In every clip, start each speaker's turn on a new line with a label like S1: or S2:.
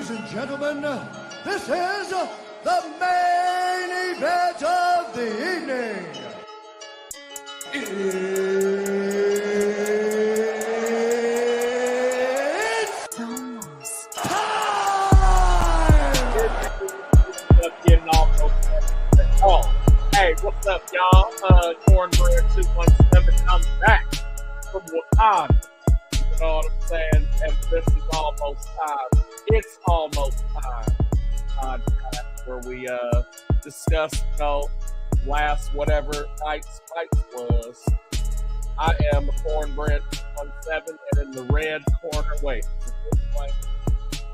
S1: Ladies and gentlemen, this is the main event of the evening. It's almost time!
S2: Getting off. Oh, hey, what's up, y'all? Cornbread 217, I'm back from Wakanda. You know what I'm saying? And this is almost time. It's almost time. Where we discuss, last whatever night's fights was. I am Cornbread 217, and in the red corner,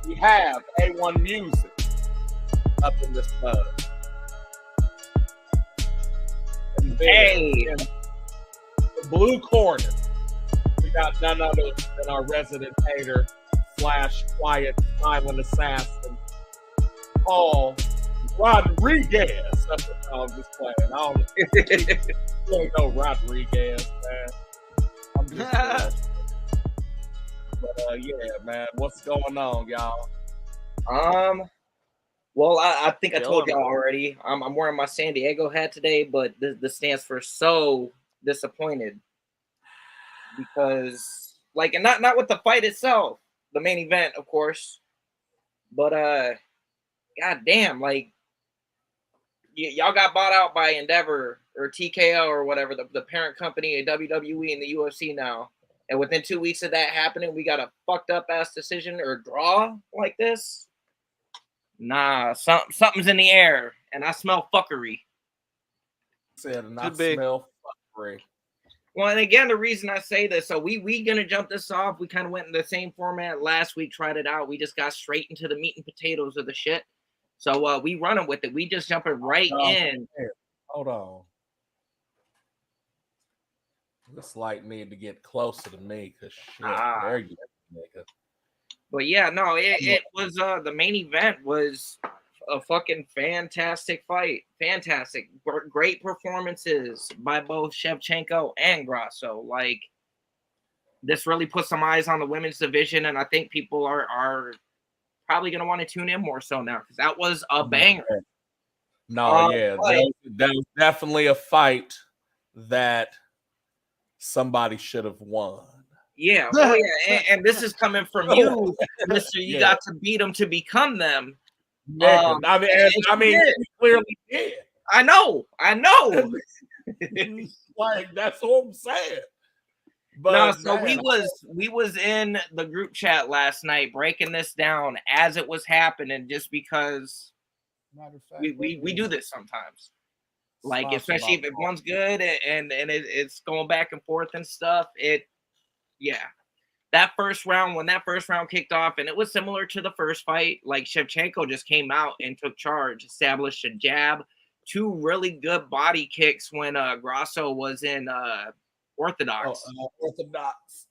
S2: we have A1 Music up in this mug. And then in the blue corner, we got none other than our resident hater / quiet silent assassin, Paul Rodriguez. I'm just playing. I don't know Rodriguez, man. I'm just but yeah, man, what's going on, y'all?
S3: Well, I think I told y'all already. I'm wearing my San Diego hat today, but this stands for so disappointed because, like, and not with the fight itself, the main event, of course, but goddamn, like, y'all got bought out by Endeavor or TKO or whatever, the parent company of WWE and the UFC now. And within 2 weeks of that happening, we got a fucked up ass decision or draw like this. Nah, something's in the air, and I smell fuckery.
S2: Said, and I smell fuckery.
S3: Well, and again, the reason I say this, so we gonna jump this off. We kind of went in the same format last week, tried it out. We just got straight into the meat and potatoes of the shit. So we running with it. We just jumping right in.
S2: Hold on. This light need to get closer to me, because shit, there you go, nigga.
S3: But yeah, no, it was the main event was a fucking fantastic fight. Fantastic. Great performances by both Shevchenko and Grasso. Like, this really put some eyes on the women's division, and I think people are probably going to want to tune in more so now, because that was a banger.
S2: No, that was definitely a fight that somebody should have won.
S3: Yeah, oh yeah, and this is coming from you, Mister. You got to beat them to become them.
S2: I mean, you clearly did.
S3: I know.
S2: Like, that's what I'm saying. But
S3: no, so man, we was in the group chat last night breaking this down as it was happening, just because we do this sometimes. Like, especially if one's good and it's going back and forth and stuff. Yeah, that first round, when that first round kicked off, and it was similar to the first fight, like, Shevchenko just came out and took charge, established a jab, 2 really good body kicks when Grasso was in Orthodox.
S2: Orthodox.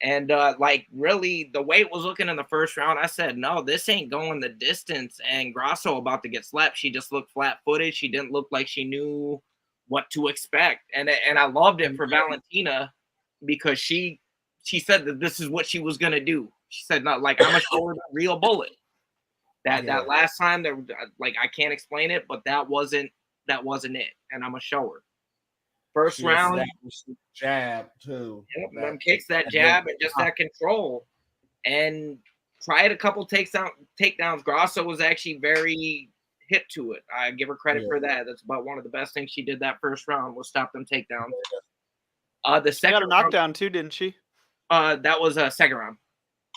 S3: And like, really, the way it was looking in the first round, I said, no, this ain't going the distance. And Grasso about to get slapped. She just looked flat-footed. She didn't look like she knew what to expect. And I loved it for Valentina, because she said that this is what she was gonna do. She said, "No, like, I'm gonna show her the real bullet." That last time, there, like, I can't explain it, but that wasn't it, and I'm gonna show her. First round,
S2: jab too.
S3: Yep, them kicks, that jab, and just that control, and tried a couple takedowns. Grasso was actually very hip to it. I give her credit for that. That's about one of the best things she did that first round, was stop them takedowns. The second,
S4: she got a knockdown too, didn't she?
S3: That was a second round.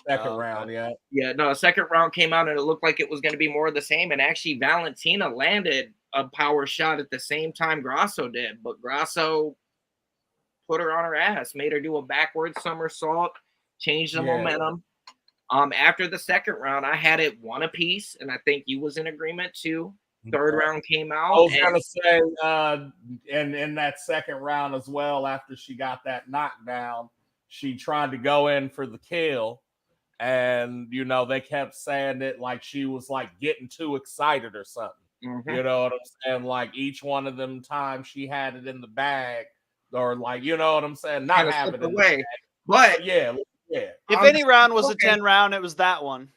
S2: Round, yeah.
S3: Yeah, no, second round came out and it looked like it was going to be more of the same. And actually, Valentina landed a power shot at the same time Grasso did. But Grasso put her on her ass, made her do a backward somersault, changed the momentum. After the second round, I had it 1 apiece, and I think you was in agreement too. Third round came out.
S2: I was gonna say, and in that second round as well, after she got that knockdown, she tried to go in for the kill, and they kept saying it like she was like getting too excited or something.
S3: Mm-hmm.
S2: You know what I'm saying? Like, each one of them times she had it in the bag, or like, you know what I'm saying, not having it in the bag.
S3: But
S2: yeah.
S4: If any round was a 10 round, it was that one.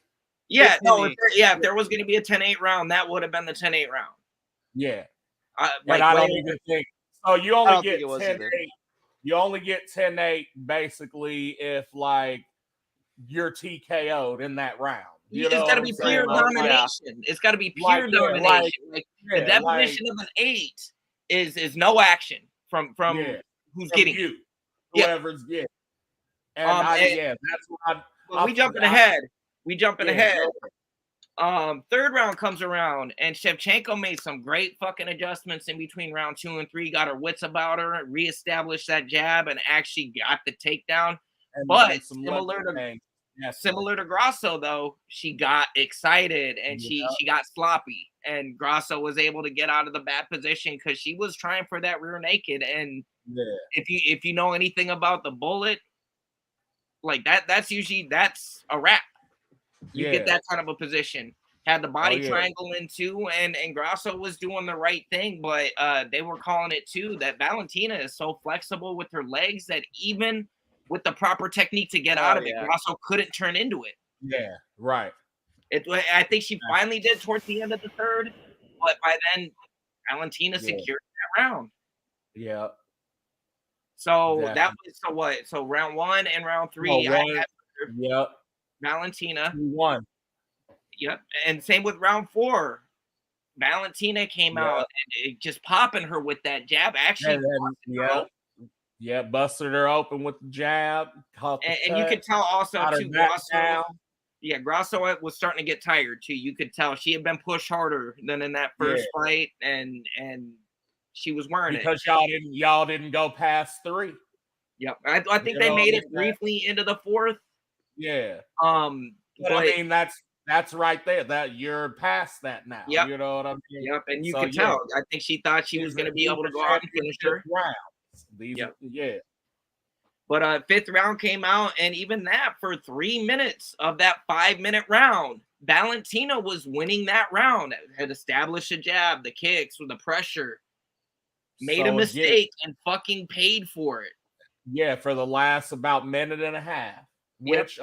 S3: Yeah, no, if there was going to be a 10-8 round, that would have been the 10-8 round.
S4: Yeah.
S3: Like,
S4: and I don't even think so. You only get 10-8. You only get 10-8 basically if like you're TKO'd in that round. You
S3: it's got to be pure domination. It's got to be pure domination. The definition of an 8 is no action from who's getting
S4: you, whoever's getting. And that's what
S3: we jumping ahead. Third round comes around, and Shevchenko made some great fucking adjustments in between round 2 and 3. Got her wits about her, reestablished that jab, and actually got the takedown. But similar to Grasso, though, she got excited and she got sloppy, and Grasso was able to get out of the bad position because she was trying for that rear naked. And if you know anything about the bullet, like that's a wrap. You get that kind of a position. Had the body triangle in too, and Grasso was doing the right thing, but they were calling it too that Valentina is so flexible with her legs that even with the proper technique to get out of it, Grasso couldn't turn into it.
S4: Yeah, right.
S3: I think she finally did towards the end of the third, but by then Valentina secured that round.
S4: Yeah.
S3: So that was So round 1 and round 3, Valentina
S4: won.
S3: Yep, and same with round 4. Valentina came out and just popping her with that jab. Actually,
S4: busted her open with the jab.
S3: And you could tell also too, Grasso was starting to get tired too. You could tell she had been pushed harder than in that first fight, and she was wearing
S4: it because y'all didn't go past 3.
S3: Yep, I think they made it briefly into the 4th.
S4: Yeah. But I mean that's right there. That you're past that now.
S3: Yep.
S4: You know what I mean?
S3: Yep. And you could tell. I think she thought she was going to be able to go out and finish her. But 5th round came out, and even that for 3 minutes of that 5-minute round, Valentina was winning that round. Had established a jab, the kicks, with the pressure, made a mistake, and fucking paid for it.
S4: Yeah, for the last about minute and a half. Which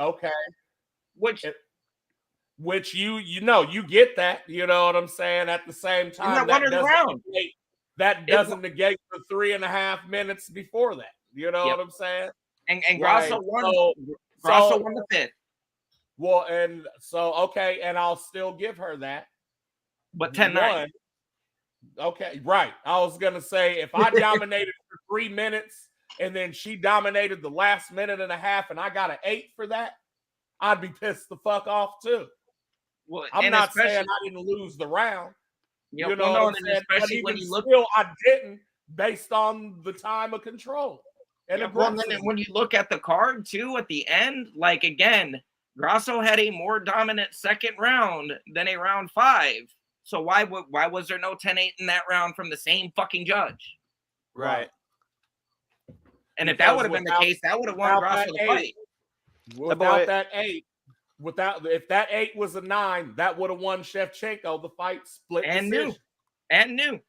S4: you get that, you know what I'm saying? At the same time, that doesn't negate the 3.5 minutes before that. You know what I'm saying?
S3: And Grasso won. Grasso won the 5th.
S4: Well, and so and I'll still give her that.
S3: But 10-9.
S4: Okay, right. I was gonna say if I dominated for 3 minutes and then she dominated the last minute and a half, and I got an 8 for that, I'd be pissed the fuck off too.
S3: Well,
S4: I'm not saying I didn't lose the round. You know what I'm saying?
S3: Especially when you look,
S4: I didn't, based on the time of control. And
S3: when you look at the card too, at the end, like again, Grasso had a more dominant second round than a round 5. So why was there no 10-8 in that round from the same fucking judge?
S4: Right.
S3: And if that would have been the case, that would have won Grasso the fight.
S4: Without that 8, if that 8 was a 9, that would have won Shevchenko the fight split decision.
S3: New.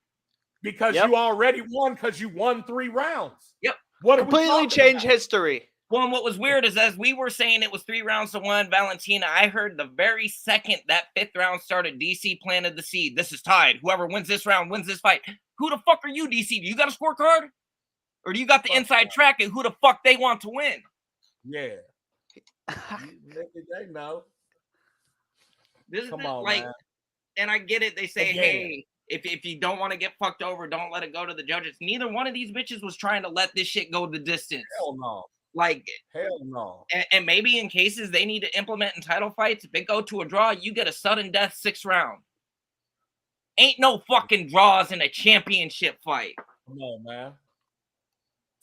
S4: Because you already won because you won 3 rounds.
S3: Yep.
S5: Completely changed history.
S3: Well, and what was weird is as we were saying it was 3 rounds to 1, Valentina, I heard the very second that 5th round started, DC planted the seed. This is tied. Whoever wins this round wins this fight. Who the fuck are you, DC? Do you got a scorecard? Or do you got the inside track and who the fuck they want to win?
S4: Yeah. They know.
S3: Come on, man. And I get it. They say, hey, if you don't want to get fucked over, don't let it go to the judges. Neither one of these bitches was trying to let this shit go the distance.
S4: Hell no.
S3: Hell
S4: no.
S3: And maybe in cases they need to implement in title fights, if it go to a draw, you get a sudden death 6th round. Ain't no fucking draws in a championship fight.
S4: Come on, man.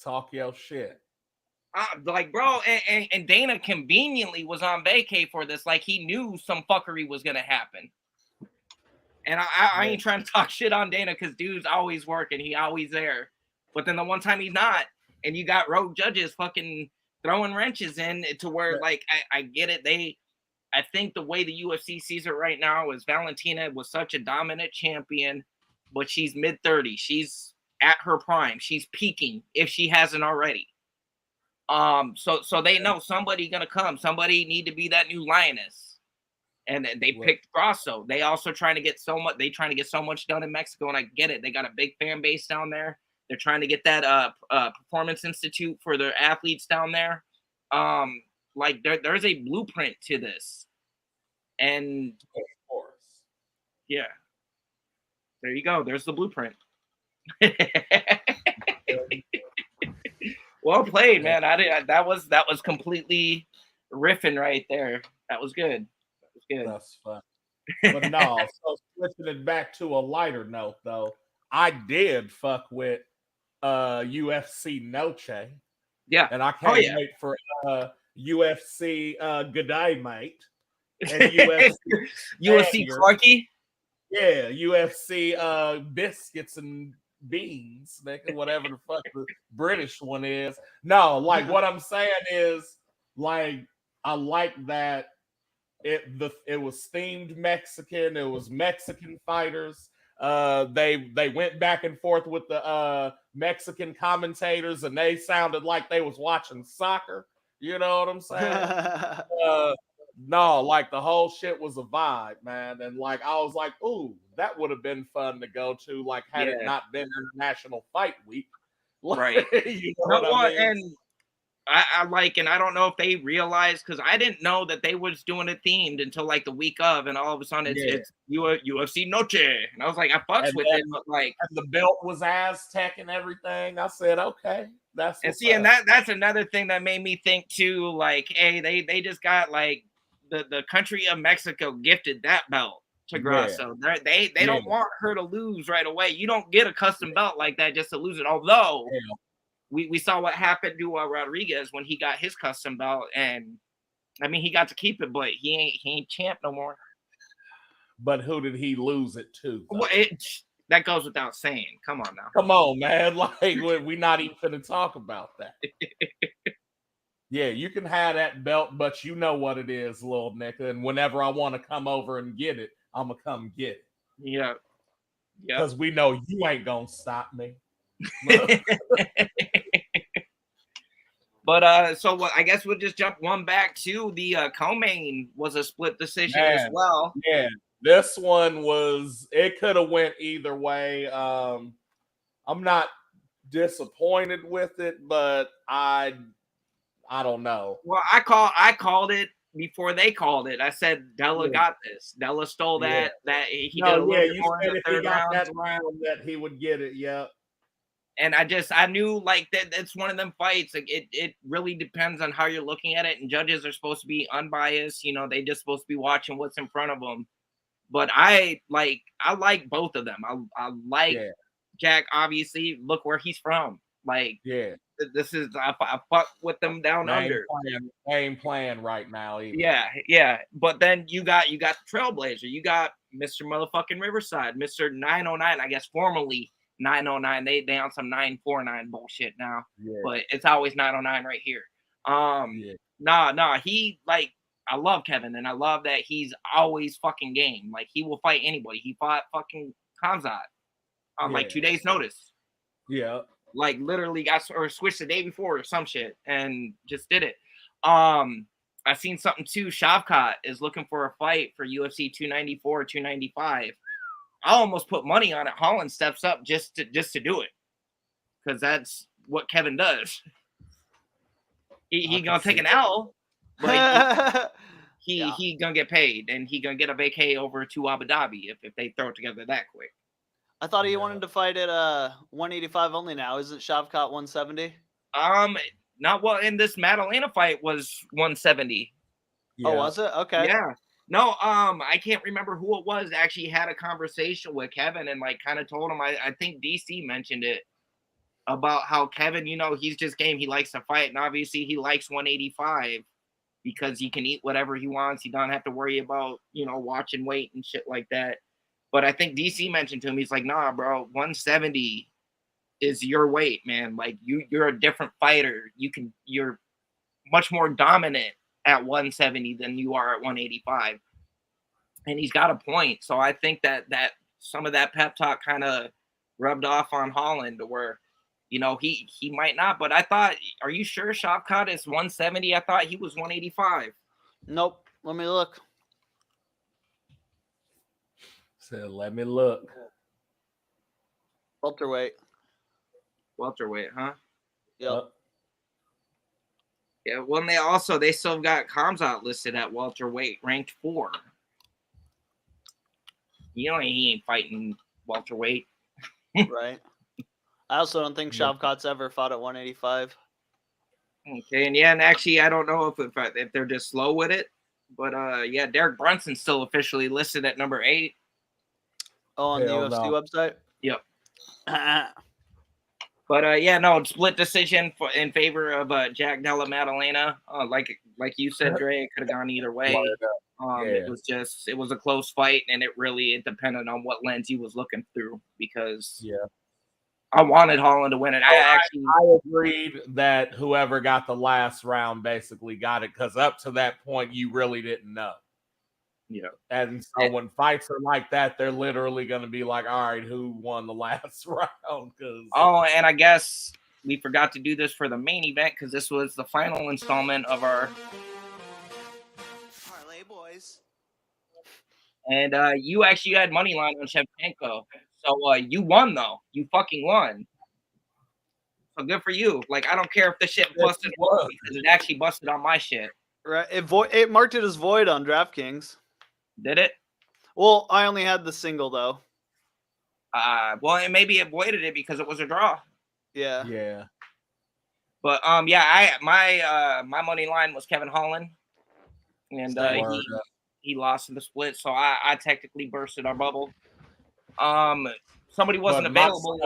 S4: Talk your shit.
S3: Bro, and Dana conveniently was on vacay for this. Like, he knew some fuckery was going to happen. And I ain't trying to talk shit on Dana because dude's always working. He always there. But then the one time he's not, and you got rogue judges fucking throwing wrenches in to where, like, I get it. I think the way the UFC sees it right now is Valentina was such a dominant champion, but she's mid-30s. She's at her prime. She's peaking if she hasn't already. So they know somebody gonna come. Somebody need to be that new lioness. And they picked Grasso. They also trying to get so much. They trying to get so much done in Mexico, and I get it. They got a big fan base down there. They're trying to get that performance institute for their athletes down there. Like there's a blueprint to this, and
S4: Of course.
S3: yeah, there you go. There's the blueprint. Well played, man. That was completely riffing right there. That was good. That was good.
S4: That's fun. But no, so switching it back to a lighter note, though, I did fuck with UFC Noche.
S3: Yeah.
S4: And I can't wait for UFC Good Day, Mate. And
S3: UFC Clarky.
S4: Yeah, UFC Biscuits and Beans, whatever the fuck the British one is. No, like what I'm saying is, like, I like that it was themed Mexican. It was Mexican fighters. They went back and forth with the Mexican commentators, and they sounded like they was watching soccer. You know what I'm saying? No, like the whole shit was a vibe, man. And like I was like, ooh, that would have been fun to go to, like had it not been International Fight Week.
S3: Right.
S4: You know what I mean?
S3: And I like, and I don't know if they realized, because I didn't know that they was doing it themed until like the week of, and all of a sudden it's UFC Noche, and I was like, I fucks with it, but like,
S4: and the belt was Aztec and everything. I said, okay, that's
S3: and see, and that's another thing that made me think too, like, hey, they just got like the country of Mexico gifted that belt to Grasso. They don't want her to lose right away. You don't get a custom belt like that just to lose it. Although we saw what happened to Rodriguez when he got his custom belt, and I mean he got to keep it, but he ain't champ no more.
S4: But who did he lose it to?
S3: Well, that goes without saying. Come on now.
S4: Come on, man. Like we're not even going to talk about that. Yeah, you can have that belt, but you know what it is, little nigga. And whenever I want to come over and get it, I'm going to come get it.
S3: Yeah.
S4: Because we know you ain't going to stop me.
S3: But so I guess we'll just jump one back to the co-main was a split decision as well.
S4: Yeah, this one it could have went either way. I'm not disappointed with it, but I don't know.
S3: Well, I called it before they called it. I said Della got this. Della stole that. That he did a little bit more in the third round.
S4: That round that he would get it. Yeah.
S3: And I knew like that it's one of them fights. Like it really depends on how you're looking at it. And judges are supposed to be unbiased. You know, they just supposed to be watching what's in front of them. But I like both of them. I like Jack. Obviously, look where he's from. Like this is I fuck with them down under.
S4: Game plan right now. Even.
S3: Yeah. But then you got the Trailblazer. You got Mr. Motherfucking Riverside, Mr. 909. I guess formerly 909. They on some 949 bullshit now. Yeah. But it's always 909 right here. Nah. He like I love Kevin, and I love that he's always fucking game. Like he will fight anybody. He fought fucking Kamzat on like 2 days notice.
S4: Yeah.
S3: Like literally got or switched the day before or some shit and just did it. I seen something too. Shavkat is looking for a fight for UFC 294 or 295. I almost put money on it. Holland steps up just to do it because that's what Kevin does. He gonna take an L, but he gonna get paid and he gonna get a vacay over to Abu Dhabi if they throw it together that quick.
S5: I thought he wanted to fight at 185 only now. Isn't Shavkat 170?
S3: Not well. In this Madalena fight was 170.
S5: Yeah. Oh, was it? Okay.
S3: Yeah. No, I can't remember who it was. Actually had a conversation with Kevin and like kind of told him. I think DC mentioned it about how Kevin, you know, he's just game. He likes to fight, and obviously he likes 185 because he can eat whatever he wants. He don't have to worry about, you know, watching weight and shit like that. But I think DC mentioned to him, he's like, nah, bro, 170 is your weight, man. Like you're a different fighter. You're much more dominant at 170 than you are at 185. And he's got a point. So I think that some of that pep talk kind of rubbed off on Holland to where, you know, he might not. But I thought, are you sure Shavkat is 170? I thought he was 185.
S5: Nope. Let me look.
S4: So let me look.
S5: Welterweight.
S3: Welterweight, huh?
S5: Yep.
S3: Yeah, well, they still got Kamzat listed at welterweight, ranked 4. You know he ain't fighting welterweight.
S5: Right. I also don't think Shavkat's ever fought at 185.
S3: Okay, and actually, I don't know if they're just slow with it, but yeah, Derek Brunson's still officially listed at number 8.
S5: Oh, on the UFC website.
S3: Yep. But yeah, no, split decision in favor of Jack Della Maddalena. Like you said, Dre, it could have gone either way. It was a close fight, and it depended on what lens he was looking through, because I wanted Holland to win it. I
S4: agreed that whoever got the last round basically got it, because up to that point you really didn't know.
S3: Yeah.
S4: And so when fights are like that, they're literally going to be like, all right, who won the last round?
S3: Oh, and I guess we forgot to do this for the main event, because this was the final installment of our
S5: Parlay Boys.
S3: And you actually had money line on Shevchenko. So you won, though. You fucking won. So good for you. Like, I don't care if the shit busted, because it actually busted on my shit.
S5: Right. It marked it as void on DraftKings.
S3: Did it?
S5: Well, I only had the single, though.
S3: Well, maybe it voided it because it was a draw.
S5: Yeah.
S4: Yeah.
S3: But yeah, my money line was Kevin Holland, and he lost in the split, so I technically bursted our bubble. Somebody wasn't available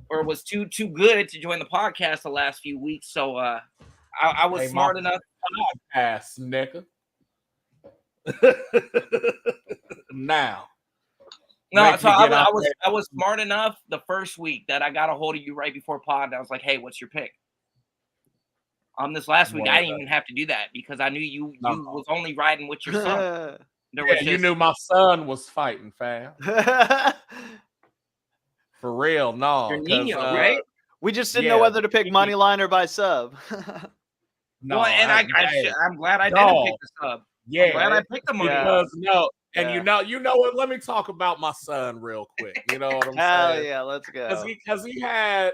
S3: or was too good to join the podcast the last few weeks, so I was smart enough.
S4: Ass nigga. Now.
S3: No, so I was smart enough the first week that I got a hold of you right before pod, and I was like, "Hey, what's your pick?" This last week I didn't even have to do that, because I knew you was only riding with your son.
S4: You knew my son was fighting, fam. For real, no.
S3: Your Nino, right?
S5: We just didn't know whether to pick money line or by sub.
S3: No, well, and I'm glad I didn't pick the sub.
S4: Yeah,
S3: I'm glad I picked the money.
S4: And you know what? Let me talk about my son real quick. You know what I'm saying?
S5: Hell yeah, let's go.
S4: Because he had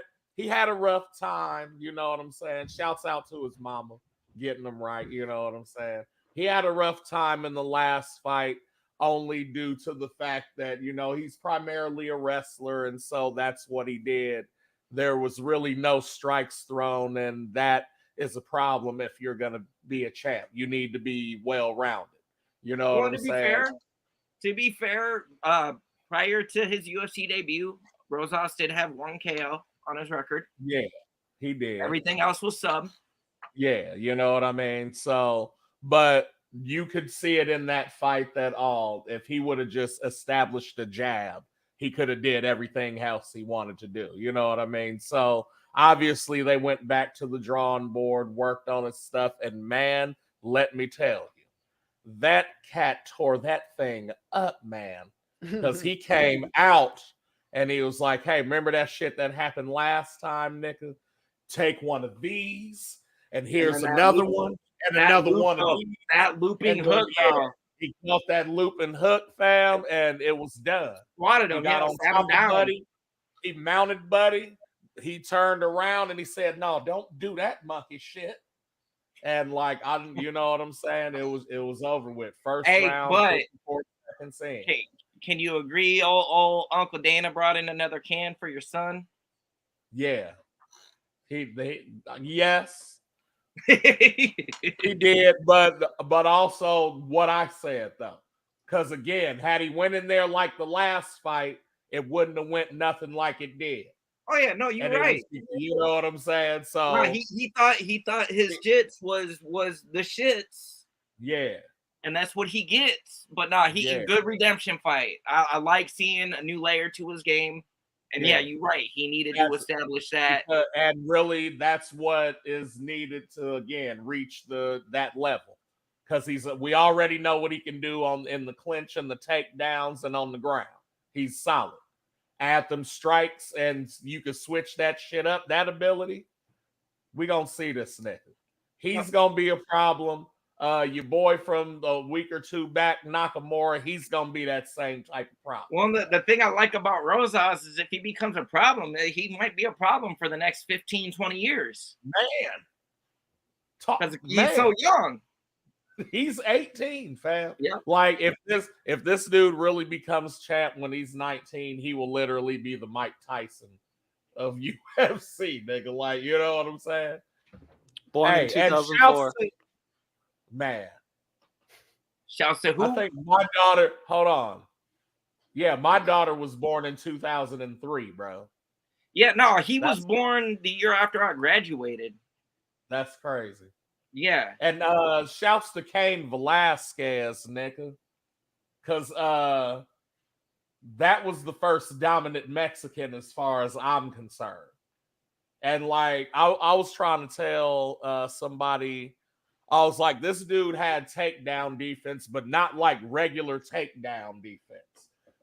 S4: a rough time. You know what I'm saying? Shouts out to his mama getting him right. You know what I'm saying? He had a rough time in the last fight, only due to the fact that, he's primarily a wrestler, and so that's what he did. There was really no strikes thrown, and that is a problem if you're going to be a champ. You need to be well-rounded. You know what I'm saying?
S3: To be fair, prior to his UFC debut, Rosas did have 1 KO on his record.
S4: Yeah, he did.
S3: Everything else was sub.
S4: Yeah, you know what I mean? So, but you could see it in that fight that if he would have just established a jab, he could have did everything else he wanted to do. You know what I mean? So, obviously, they went back to the drawing board, worked on his stuff, and man, let me tell you, that cat tore that thing up, man, because he came out and he was like, hey, remember that shit that happened last time, nigga? Take one of these, and here's another one, and another one of these.
S3: That looping hook,
S4: he caught that looping hook, fam, and it was done.
S3: Swatted him,
S4: he got on top of Buddy. He mounted Buddy. He turned around and he said, no, don't do that monkey shit. And you know what I'm saying? It was over with. First round, 54 seconds in.
S3: Hey, can you agree? Old Uncle Dana brought in another can for your son.
S4: Yeah, yes, he did. But also what I said though, because again, had he went in there like the last fight, it wouldn't have went nothing like it did.
S3: Oh yeah, no, you're right.
S4: You know what I'm saying? So
S3: no, he thought his jits was the shits.
S4: Yeah.
S3: And that's what he gets. But a good redemption fight. I like seeing a new layer to his game. And yeah, you're right. He needed to establish that.
S4: And really, that's what is needed to again reach that level. Because we already know what he can do in the clinch and the takedowns and on the ground. He's solid. Add them strikes, and you can switch that shit up. That ability, we gonna see this nigga. He's gonna be a problem your boy from a week or two back, Nakamura, he's gonna be that same type of problem.
S3: Well, the thing I like about Rosas is if he becomes a problem, he might be a problem for the next 15, 20 years.
S4: Man.
S3: Because he's so young.
S4: He's 18, fam.
S3: Yeah.
S4: Like if this dude really becomes champ when he's 19, he will literally be the Mike Tyson of UFC, nigga. Like, you know what I'm saying?
S5: Born in 2004.
S4: Man.
S3: Shouts to who?
S4: I think my daughter, hold on. Yeah, my daughter was born in 2003, bro.
S3: Yeah, no, he was born the year after I graduated.
S4: That's crazy.
S3: Yeah.
S4: And shouts to Cain Velasquez, nigga. Because that was the first dominant Mexican as far as I'm concerned. And like, I was trying to tell somebody, I was like, this dude had takedown defense, but not like regular takedown defense.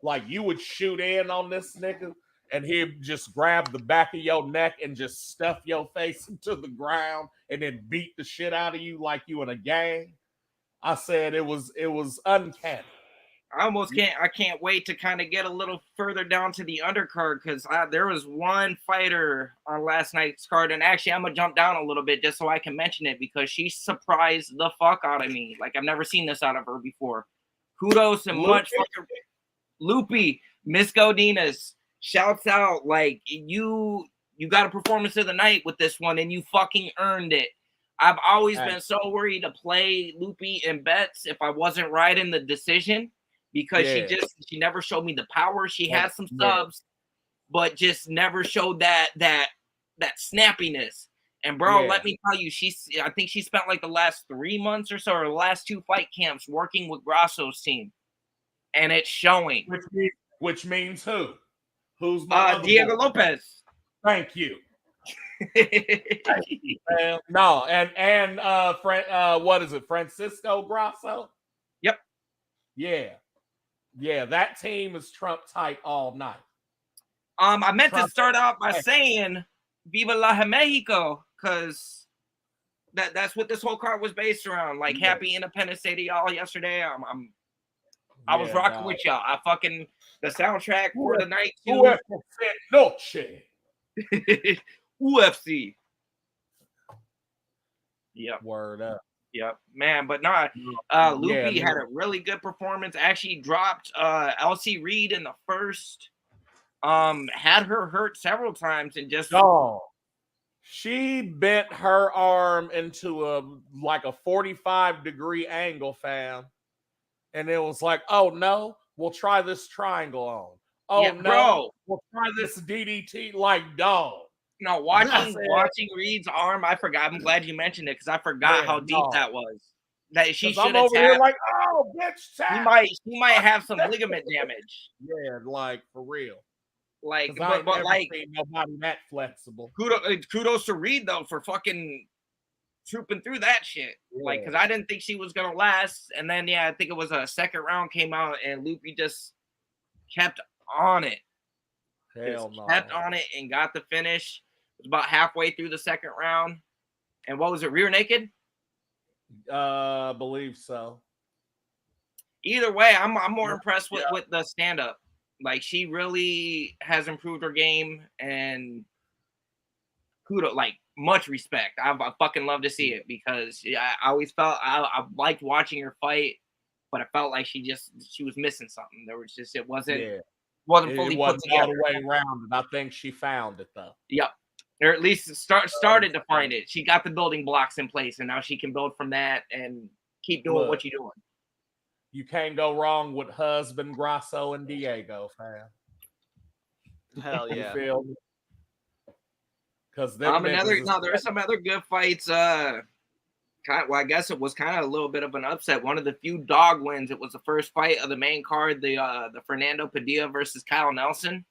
S4: Like, you would shoot in on this nigga, and he'd just grab the back of your neck and just stuff your face into the ground and then beat the shit out of you like you in a game. I said it was uncanny.
S3: I can't wait to kind of get a little further down to the undercard, because there was one fighter on last night's card, and actually I'm gonna jump down a little bit just so I can mention it, because she surprised the fuck out of me. Like, I've never seen this out of her before. Kudos and much fucking Loopy, Miss Godinez. Shouts out, like, you got a performance of the night with this one, and you fucking earned it. I've always been so worried to play Loopy in bets if I wasn't right in the decision, because she never showed me the power. She had some subs, but just never showed that snappiness. And bro, let me tell you, I think she spent like the last 3 months or so, or the last 2 fight camps working with Grasso's team, and it's showing.
S4: Which means who? Who's my
S3: Diego Lopez?
S4: Thank you. No, and what is it? Francisco Grasso?
S3: Yep.
S4: Yeah, that team is Trump tight all night.
S3: I meant to start out by saying Viva la Mexico, because that's what this whole card was based around. Like, happy Independence Day to y'all yesterday. I was rocking with y'all. I fucking the soundtrack for the night too.
S4: NOCHE.
S3: UFC. Yep.
S4: Word up.
S3: Yep, man. But nah, Loopy had a really good performance. Actually dropped LC Reed in the first. Had her hurt several times and just
S4: she bent her arm into a 45-degree angle, fam. And it was like, oh no, we'll try this triangle on. Oh yeah, no, bro, we'll try this DDT, like, dog.
S3: No, watching Reed's arm, I forgot. I'm glad you mentioned it, because I forgot how deep that was. That she should have tapped.
S4: Like, oh, bitch, tap.
S3: He might have some ligament damage.
S4: Yeah, like, for real.
S3: Like, but like,
S4: nobody that flexible.
S3: Kudos to Reed though for fucking trooping through that shit. Yeah. Like, because I didn't think she was gonna last, and then I think it was a second round came out, and Loopy just kept on it. Kept on it and got the finish. It was about halfway through the second round. And what was it, rear naked?
S4: I believe so.
S3: Either way, I'm more impressed with the stand-up. Like, she really has improved her game, and kudos, like, much respect. I fucking love to see it, because I always felt I liked watching her fight, but I felt like she was missing something. There was just, it wasn't fully put together.
S4: All the way around, and I think she found it though.
S3: Yep. Or at least started to find it. She got the building blocks in place, and now she can build from that and keep doing what you're doing.
S4: You can't go wrong with husband Grasso and Diego, fam.
S5: Hell yeah.
S4: Because
S3: there are some other good fights. I guess it was kind of a little bit of an upset. One of the few dog wins. It was the first fight of the main card, the Fernando Padilla versus Kyle Nelson.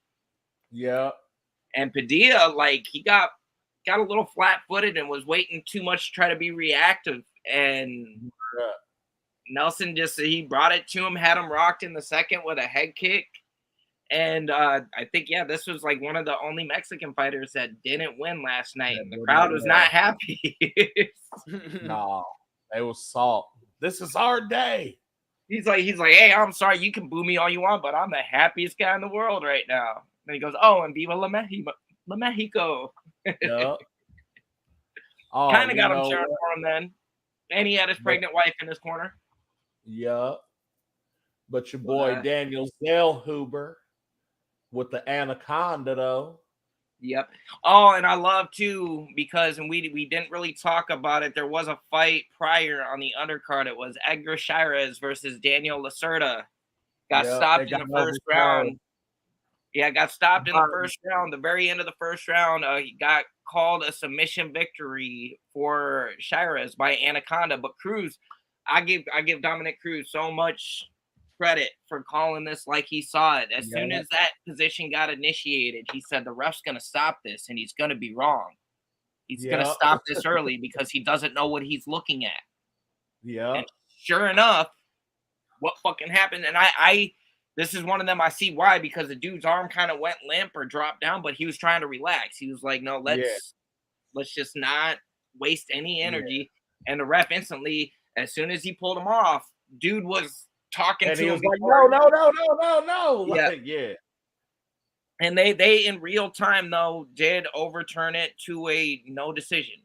S4: Yeah.
S3: And Padilla, like, he got a little flat-footed and was waiting too much to try to be reactive. And Nelson he brought it to him, had him rocked in the second with a head kick. And I think, this was like one of the only Mexican fighters that didn't win last night. And the crowd was not happy.
S4: No, they was salt. This is our day.
S3: He's like, hey, I'm sorry, you can boo me all you want, but I'm the happiest guy in the world right now. And he goes, oh, and Viva La Mexico.
S4: Yeah. Oh,
S3: Kind of got him
S4: what?
S3: cheering for him then. And he had his pregnant wife in his corner.
S4: Yeah. But your boy Daniel Zellhuber with the anaconda, though.
S3: Yep. Oh, and I love too, because and we didn't really talk about it. There was a fight prior on the undercard. It was Edgar Chairez versus Daniel Lacerda. Got stopped in the first round. Yeah, got stopped in the first round. The very end of the first round, he got called a submission victory for Chairez by Anaconda. But Cruz, I give Dominic Cruz so much credit for calling this like he saw it. As soon as that position got initiated, he said the ref's going to stop this, and he's going to be wrong. He's going to stop this early because he doesn't know what he's looking at.
S4: Yeah.
S3: And sure enough, what fucking happened? And I this is one of them. I see why, because the dude's arm kind of went limp or dropped down, but he was trying to relax. He was like, no, let's just not waste any energy. And the ref instantly, as soon as he pulled him off, dude was talking to him.
S4: He was like, no. Like, yeah.
S3: And they in real time though did overturn it to a no decision.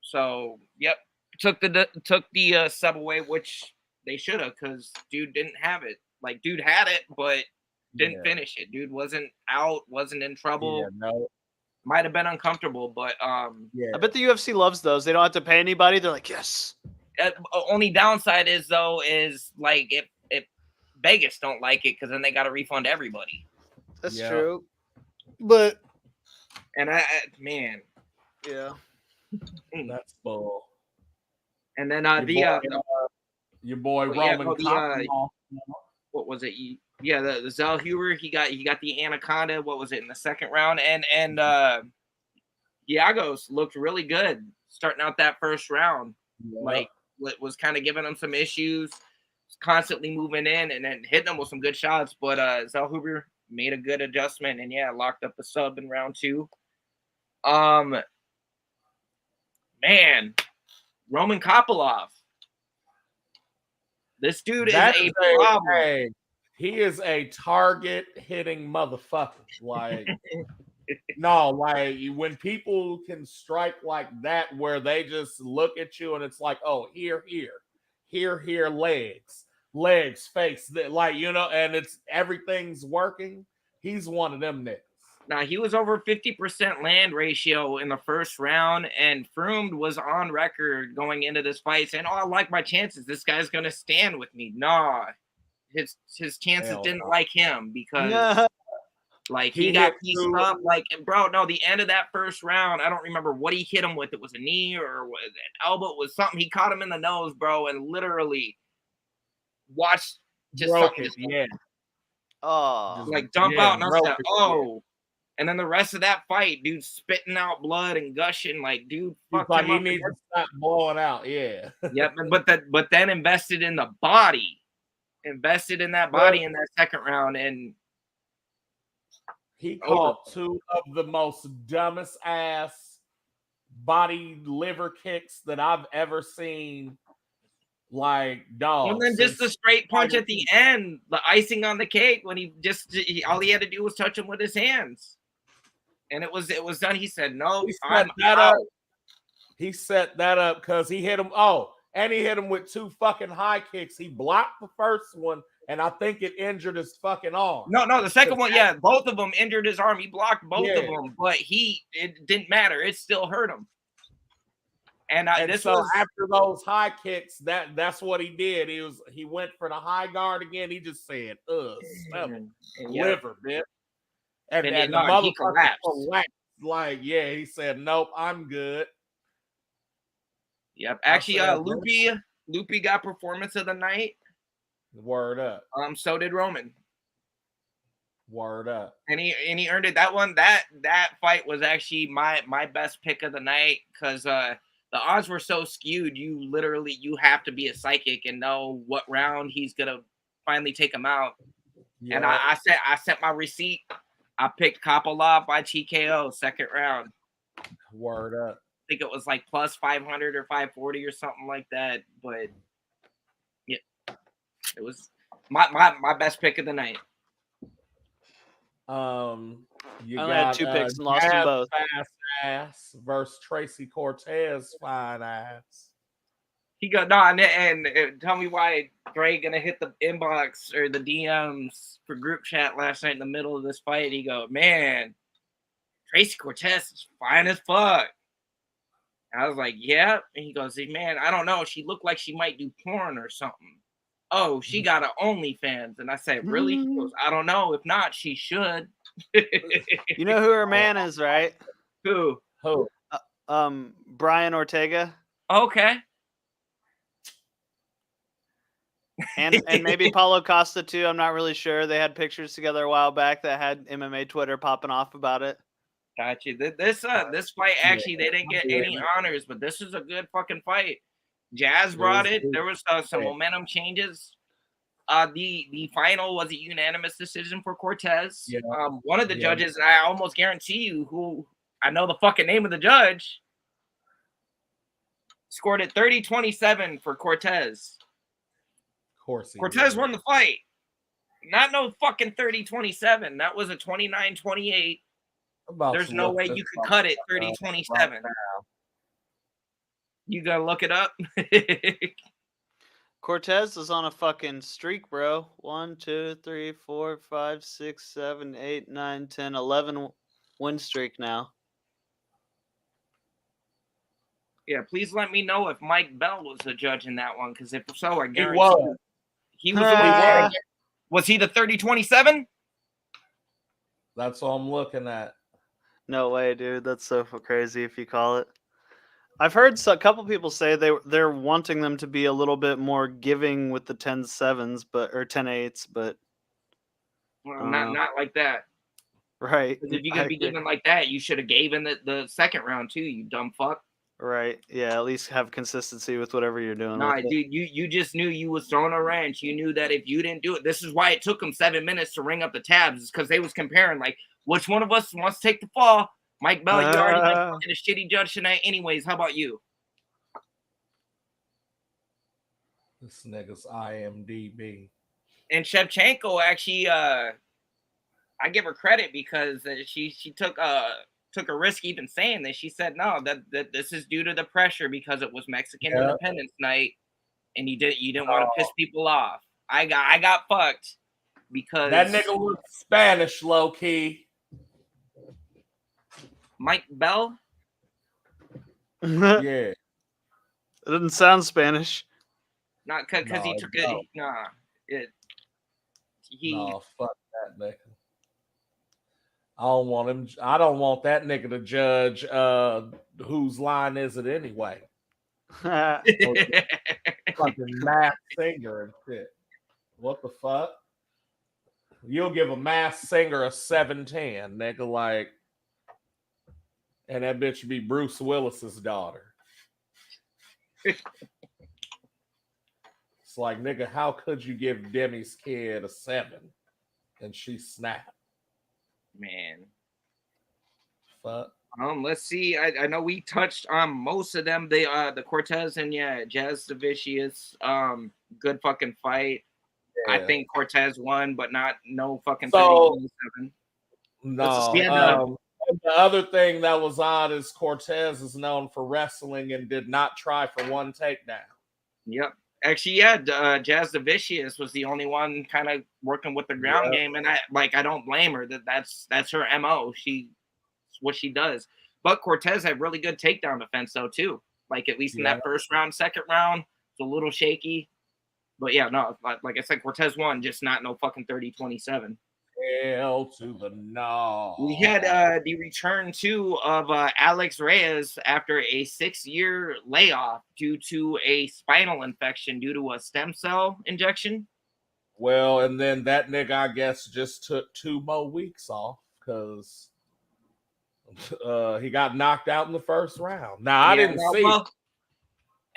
S3: So took the sub away, which they should have, because dude didn't have it. Like, dude had it, but didn't finish it. Dude wasn't out, wasn't in trouble.
S4: Yeah, no.
S3: Might have been uncomfortable, but
S5: I bet the UFC loves those. They don't have to pay anybody. They're like, yes.
S3: Only downside is like if Vegas don't like it, because then they got to refund everybody.
S5: That's true. But
S3: man,
S5: yeah,
S4: that's bull.
S3: And then
S4: your boy Roman.
S3: What was it? The Zellhuber. He got the anaconda. What was it in the second round? And Giagos looked really good starting out that first round. Like, was kind of giving him some issues, constantly moving in and then hitting him with some good shots. But Zellhuber made a good adjustment and locked up the sub in round 2. Man, Roman Kopylov. This dude is a problem.
S4: He is a target hitting motherfucker. Like, no, like when people can strike like that, where they just look at you and it's like, oh, here, legs, face, like, and it's everything's working. He's one of them niggas.
S3: Now, he was over 50% land ratio in the first round, and Froome was on record going into this fight saying, oh, I like my chances. This guy's going to stand with me. Nah, his chances didn't like him, because like he got pieced up. Like, bro, no, the end of that first round, I don't remember what he hit him with. It was a knee or was an elbow. It was something. He caught him in the nose, bro, and literally watched just
S4: broke it.
S3: Like dump out. And I was like, oh. And then the rest of that fight, dude spitting out blood and gushing, like, dude, fuck him
S4: up. He needs to stop blowing out,
S3: but then invested in the body, in that body in that second round, and
S4: he caught 2 of the most dumbest ass body liver kicks that I've ever seen. Like, dog.
S3: And then just the straight punch at the end, the icing on the cake, when all he had to do was touch him with his hands. And it was done. He said, no, I'm out.
S4: He set that up because he hit him. Oh, and he hit him with 2 fucking high kicks. He blocked the first one, and I think it injured his fucking arm.
S3: No, the second one, both of them injured his arm. He blocked both of them, but it didn't matter. It still hurt him. And
S4: after those high kicks, that's what he did. He went for the high guard again. He just said, liver, bitch. And the motherfucker collapsed. Like, he said, nope, I'm good.
S3: Yep. Actually, Loopy got performance of the night.
S4: Word up.
S3: So did Roman.
S4: Word up.
S3: And he earned it. That one, that fight was actually my best pick of the night, because the odds were so skewed. You have to be a psychic and know what round he's gonna finally take him out. Yeah. And I sent my receipt. I picked Kopylov by TKO second round.
S4: Word up.
S3: think it was like plus 500 or 540 or something like that. But yeah, it was my best pick of the night.
S4: You
S5: I only
S4: got
S5: had 2 picks and lost them both.
S4: Fast ass versus Tracy Cortez fine ass.
S3: He got no, and tell me why Dre gonna hit the inbox or the DMs for group chat last night in the middle of this fight. He go, man, Tracy Cortez is fine as fuck. I was like, yeah. And he goes, man, I don't know. She looked like she might do porn or something. Oh, she got an OnlyFans. And I said, really? He goes, I don't know. If not, she should.
S5: You know who her man is, right?
S3: Who?
S5: Brian Ortega.
S3: Okay.
S5: And maybe Paulo Costa too. I'm not really sure. They had pictures together a while back that had MMA Twitter popping off about it.
S3: Gotcha. This fight actually they didn't get any honors, but this is a good fucking fight. Jazz brought it. There was some momentum changes. The final was a unanimous decision for Cortez.
S4: Yeah.
S3: One of the judges, and I almost guarantee you who I know the fucking name of the judge, scored it 30-27 for Cortez. Cortez won the fight. Not no fucking 30-27. That was a 29-28. There's no way you could cut it 30-27. You gotta look it up.
S5: Cortez is on a fucking streak, bro. 1, 2, 3, 4, 5, 6, 7, 8, 9, 10, 11 win streak now.
S3: Yeah, please let me know if Mike Bell was the judge in that one, because if so, I guarantee he was the one. Was he the 30-27?
S4: That's all I'm looking at.
S5: No way, dude. That's so crazy if you call it. I've heard a couple people say they're wanting them to be a little bit more giving with the 10-7s, or 10-8s, but
S3: not like that.
S5: Right.
S3: If you're gonna be giving like that, you should have gave in the second round too, you dumb fuck.
S5: Right. Yeah, at least have consistency with whatever you're doing.
S3: Nah, dude, you just knew you was throwing a wrench. You knew that if you didn't do it, this is why it took them 7 minutes to ring up the tabs, is because they was comparing like which one of us wants to take the fall. Mike Bell, you already like fucking a shitty judge tonight. Anyways, how about you?
S4: This nigga's IMDb.
S3: And Shevchenko actually, I give her credit because she took a risk even saying this. She said no, that this is due to the pressure because it was Mexican Independence Night, and you didn't want to piss people off. I got fucked because
S4: that nigga was Spanish, low key.
S3: Mike Bell.
S4: Yeah,
S5: it didn't sound Spanish.
S3: Not because he took it. Nah,
S4: No, fuck that nigga. I don't want him. I don't want that nigga to judge whose line is it anyway. Fucking Masked Singer and shit. What the fuck? You'll give a Masked Singer a 7-10, nigga, like, and that bitch would be Bruce Willis's daughter. It's like, nigga, how could you give Demi's kid a 7 and she snapped?
S3: Man.
S4: Fuck.
S3: Let's see. I know we touched on most of them. The Cortez and Jazz Vicious. Good fucking fight. Yeah. I think Cortez won, but no fucking 30-27.
S4: No. The other thing that was odd is Cortez is known for wrestling and did not try for one takedown.
S3: Yep. Actually, Jazz Vicious was the only one kind of working with the ground game, and I don't blame her. That's her MO. What she does. But Cortez had really good takedown defense though too. Like at least in that first round, second round, it's a little shaky. But yeah, no, like I said, Cortez won, just not no fucking 30-27.
S4: Hell to the no.
S3: We had the return too of Alex Reyes after a 6-year layoff due to a spinal infection due to a stem cell injection.
S4: Well, and then that nigga, I guess, just took 2 more weeks off because he got knocked out in the first round. Now I didn't see.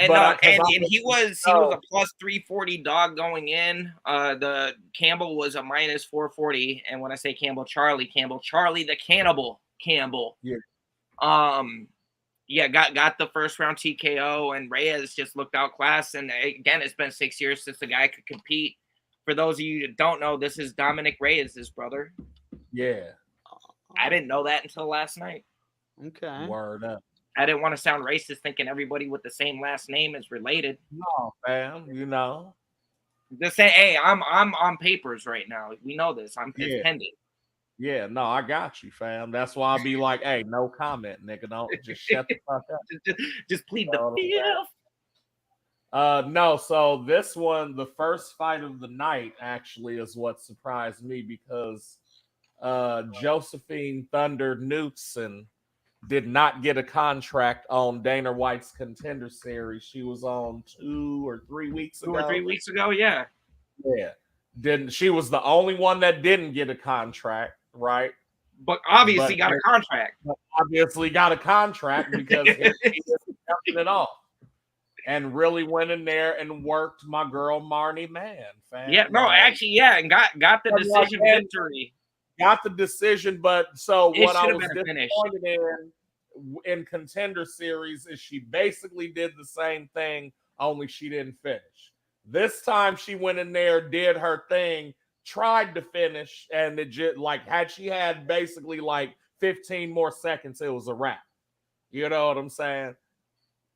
S3: Well, and he was a plus 340 dog going in. The Campbell was a minus 440, and when I say Charlie the Cannibal Campbell. Yeah. Yeah, got the first round TKO, and Reyes just looked outclassed. And again, it's been 6 years since the guy could compete. For those of you that don't know, this is Dominic Reyes' brother.
S4: Yeah.
S3: I didn't know that until last night.
S5: Okay.
S4: Word up.
S3: I didn't want to sound racist thinking everybody with the same last name is related.
S4: No, fam, you know.
S3: Just say, hey, I'm on papers right now. We know this. It's pending.
S4: Yeah, no, I got you, fam. That's why I'll be like, hey, no comment, nigga. Don't just shut the fuck up.
S3: Just plead the fifth.
S4: No, so this one, the first fight of the night, actually, is what surprised me because Josephine Thunder Knudsen did not get a contract on Dana White's Contender Series. She was on 2 or 3 weeks ago.
S3: 2 or 3 weeks ago, yeah.
S4: Yeah. She was the only one that didn't get a contract, right?
S3: But obviously got a contract.
S4: Obviously got a contract because here she is jumping it off. And really went in there and worked my girl Marnie Man, fam.
S3: Yeah, no, actually, yeah, and got the decision victory.
S4: Got the decision, but so what I was disappointed in Contender Series is she basically did the same thing, only she didn't finish. This time she went in there, did her thing, tried to finish, and it just like had she had basically like 15 more seconds, it was a wrap. You know what I'm saying?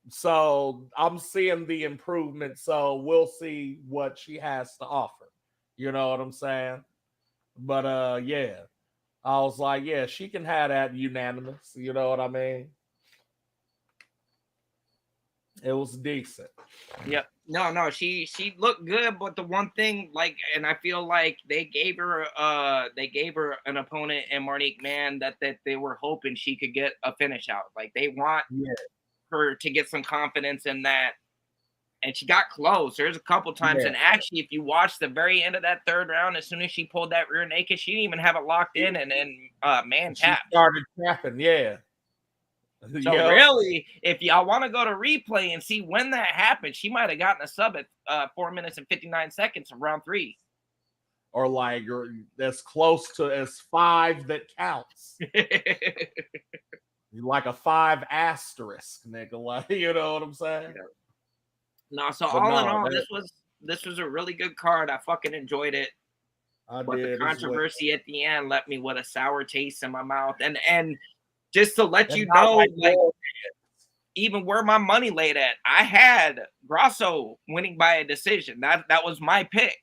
S4: So I'm seeing the improvement. So we'll see what she has to offer. You know what I'm saying? But yeah. I was like, yeah, she can have that unanimous. You know what I mean? It was decent.
S3: Yep. No, she looked good, but the one thing, like, and I feel like they gave her an opponent in Marnique Man that they were hoping she could get a finish out. Like they want her to get some confidence in that. And she got close. There's a couple times. Yeah. And actually, if you watch the very end of that third round, as soon as she pulled that rear naked, she didn't even have it locked in and man tap.
S4: She started tapping, yeah.
S3: So really, if y'all want to go to replay and see when that happened, she might have gotten a sub at 4 minutes and 59 seconds of round 3.
S4: Or like as close to as 5 that counts. Like a 5 asterisk, nigga. Like, you know what I'm saying? Yeah.
S3: No, so but all in all, this was a really good card. I fucking enjoyed it. But the controversy at the end left me with a sour taste in my mouth. And just to let you know, like even where my money laid at, I had Grasso winning by a decision. That was my pick.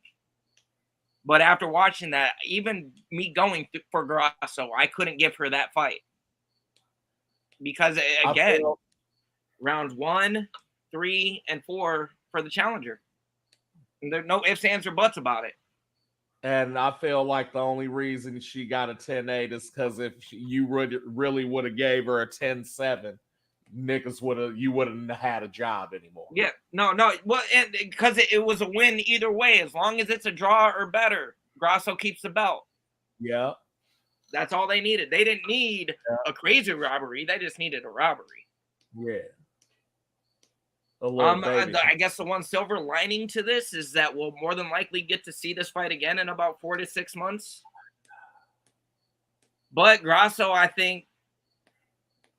S3: But after watching that, even me going for Grasso, I couldn't give her that fight. Because again, rounds 1, 3, and 4 for the challenger. And there's no ifs, ands, or buts about it.
S4: And I feel like the only reason she got a 10-8 is because if you really would have gave her a 10-7, niggas you wouldn't have had a job anymore.
S3: Yeah, no. Well, because it was a win either way. As long as it's a draw or better, Grasso keeps the belt.
S4: Yeah.
S3: That's all they needed. They didn't need a crazy robbery. They just needed a robbery.
S4: Yeah.
S3: I guess the one silver lining to this is that we'll more than likely get to see this fight again in about 4 to 6 months. But Grasso, I think,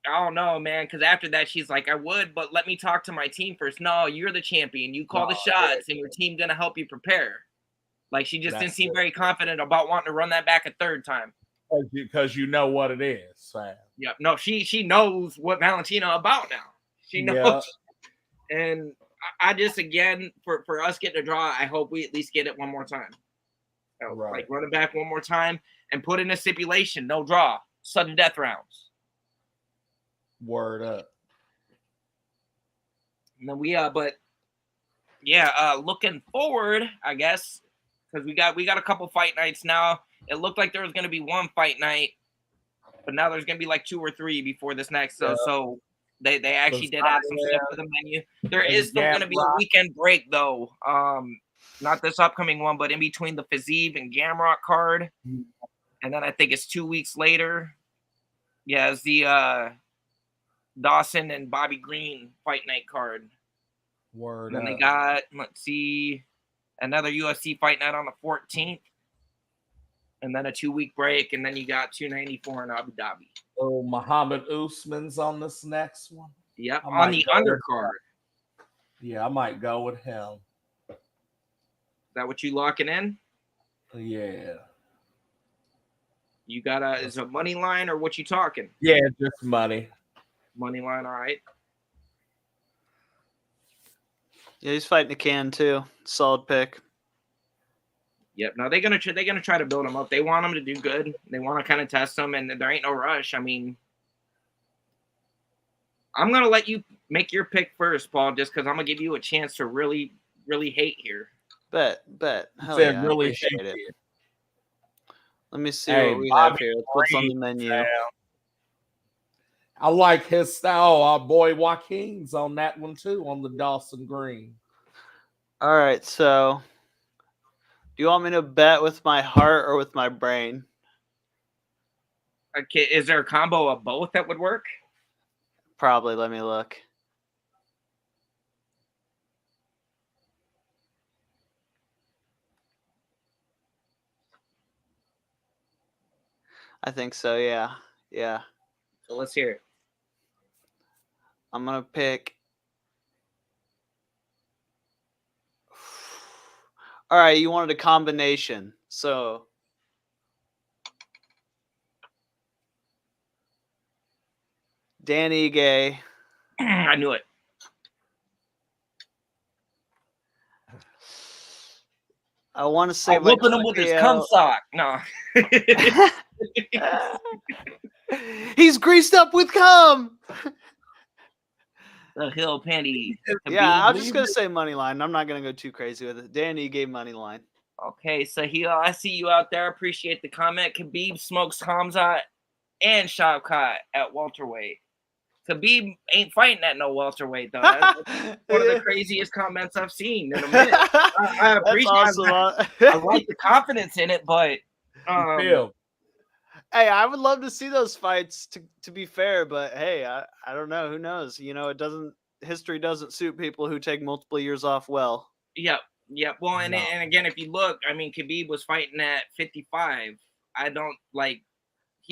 S3: I don't know, man, because after that, she's like, I would, but let me talk to my team first. No, you're the champion. You call the shots, and your team going to help you prepare. Like, she just didn't seem very confident about wanting to run that back a third time.
S4: Because you know what it is, Sam.
S3: Yeah, no, she knows what Valentina about now. She knows. Yeah. And I just, again, for us getting a draw, I hope we at least get it one more time. So, like, run it back one more time and put in a stipulation, no draw, sudden death rounds.
S4: Word up.
S3: And then looking forward, I guess, because we got a couple fight nights now. It looked like there was going to be one fight night, but now there's going to be like 2 or 3 before this next. So they actually did add some stuff to the menu. There is still going to be a weekend break, though. Not this upcoming one, but in between the Fizeiv and Gamrot card. And then I think it's 2 weeks later. Yeah, it's the Dawson and Bobby Green fight night card.
S4: Word.
S3: And then they got, let's see, another UFC fight night on the 14th. And then a 2-week break, and then you got 294 in Abu Dhabi.
S4: Oh, Muhammad Usman's on this next one.
S3: Yep,
S4: I
S3: on
S4: might
S3: the
S4: go with-
S3: undercard.
S4: Yeah, I might go with him.
S3: Is that what you locking in?
S4: Yeah.
S3: You got is it money line or what you talking?
S4: Yeah, just money.
S3: Money line, all right.
S5: Yeah, he's fighting a can too. Solid pick.
S3: Yep. No, they're gonna try to build him up. They want him to do good. They want to kind of test him, and there ain't no rush. I mean, I'm gonna let you make your pick first, Paul, just because I'm gonna give you a chance to really, really hate here.
S5: Bet. Hell
S4: Said
S5: yeah,
S4: really
S5: I appreciate
S4: hate
S5: it. Let me see
S4: Hey,
S5: what we
S4: Bobby
S5: have here. What's on the
S4: Green,
S5: menu?
S4: man. I like his style. Our boy Joaquin's on that one too, on the Dawson Green.
S5: All right, so do you want me to bet with my heart or with my brain?
S3: Okay, is there a combo of both that would work?
S5: Probably. Let me look. I think so, yeah. Yeah.
S3: So let's hear it.
S5: I'm going to pick. All right, you wanted a combination. So Danny Gay.
S3: I knew it.
S5: I want to say
S3: Whooping him with his cum sock. No.
S5: He's greased up with cum.
S3: The hill panty.
S5: Yeah, I'm just gonna say money line. I'm not gonna go too crazy with it. Danny gave money line.
S3: Okay, so I see you out there. Appreciate the comment. Khabib smokes Hamzat and Shavkat at welterweight. Khabib ain't fighting at no welterweight though. That's one of the craziest comments I've seen in a minute. I appreciate.
S5: Awesome.
S3: I like the confidence in it, but
S5: hey, I would love to see those fights. To be fair, but hey, I don't know. Who knows? You know, history doesn't suit people who take multiple years off well.
S3: Yep. Well, and again, if you look, I mean, Khabib was fighting at 55. I don't like.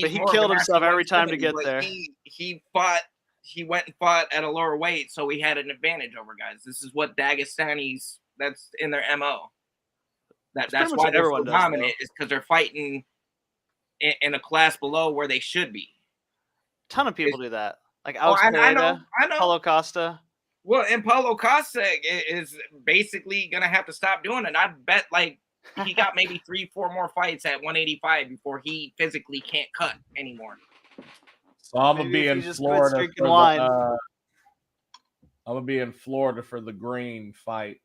S5: But he killed himself every time to get there.
S3: He fought. He went and fought at a lower weight, so he had an advantage over guys. This is what Dagestanis. That's in their MO. That's why they're so dominant, is because they're fighting in a class below where they should be.
S5: A ton of people do that. Like Alex Pereira,
S3: I know.
S5: Paulo Costa.
S3: Well, and Paulo Costa is basically going to have to stop doing it. I bet like he got maybe 3-4 more fights at 185 before he physically can't cut anymore.
S4: So I'm going to be in Florida for I'm going to be in Florida for the green fight.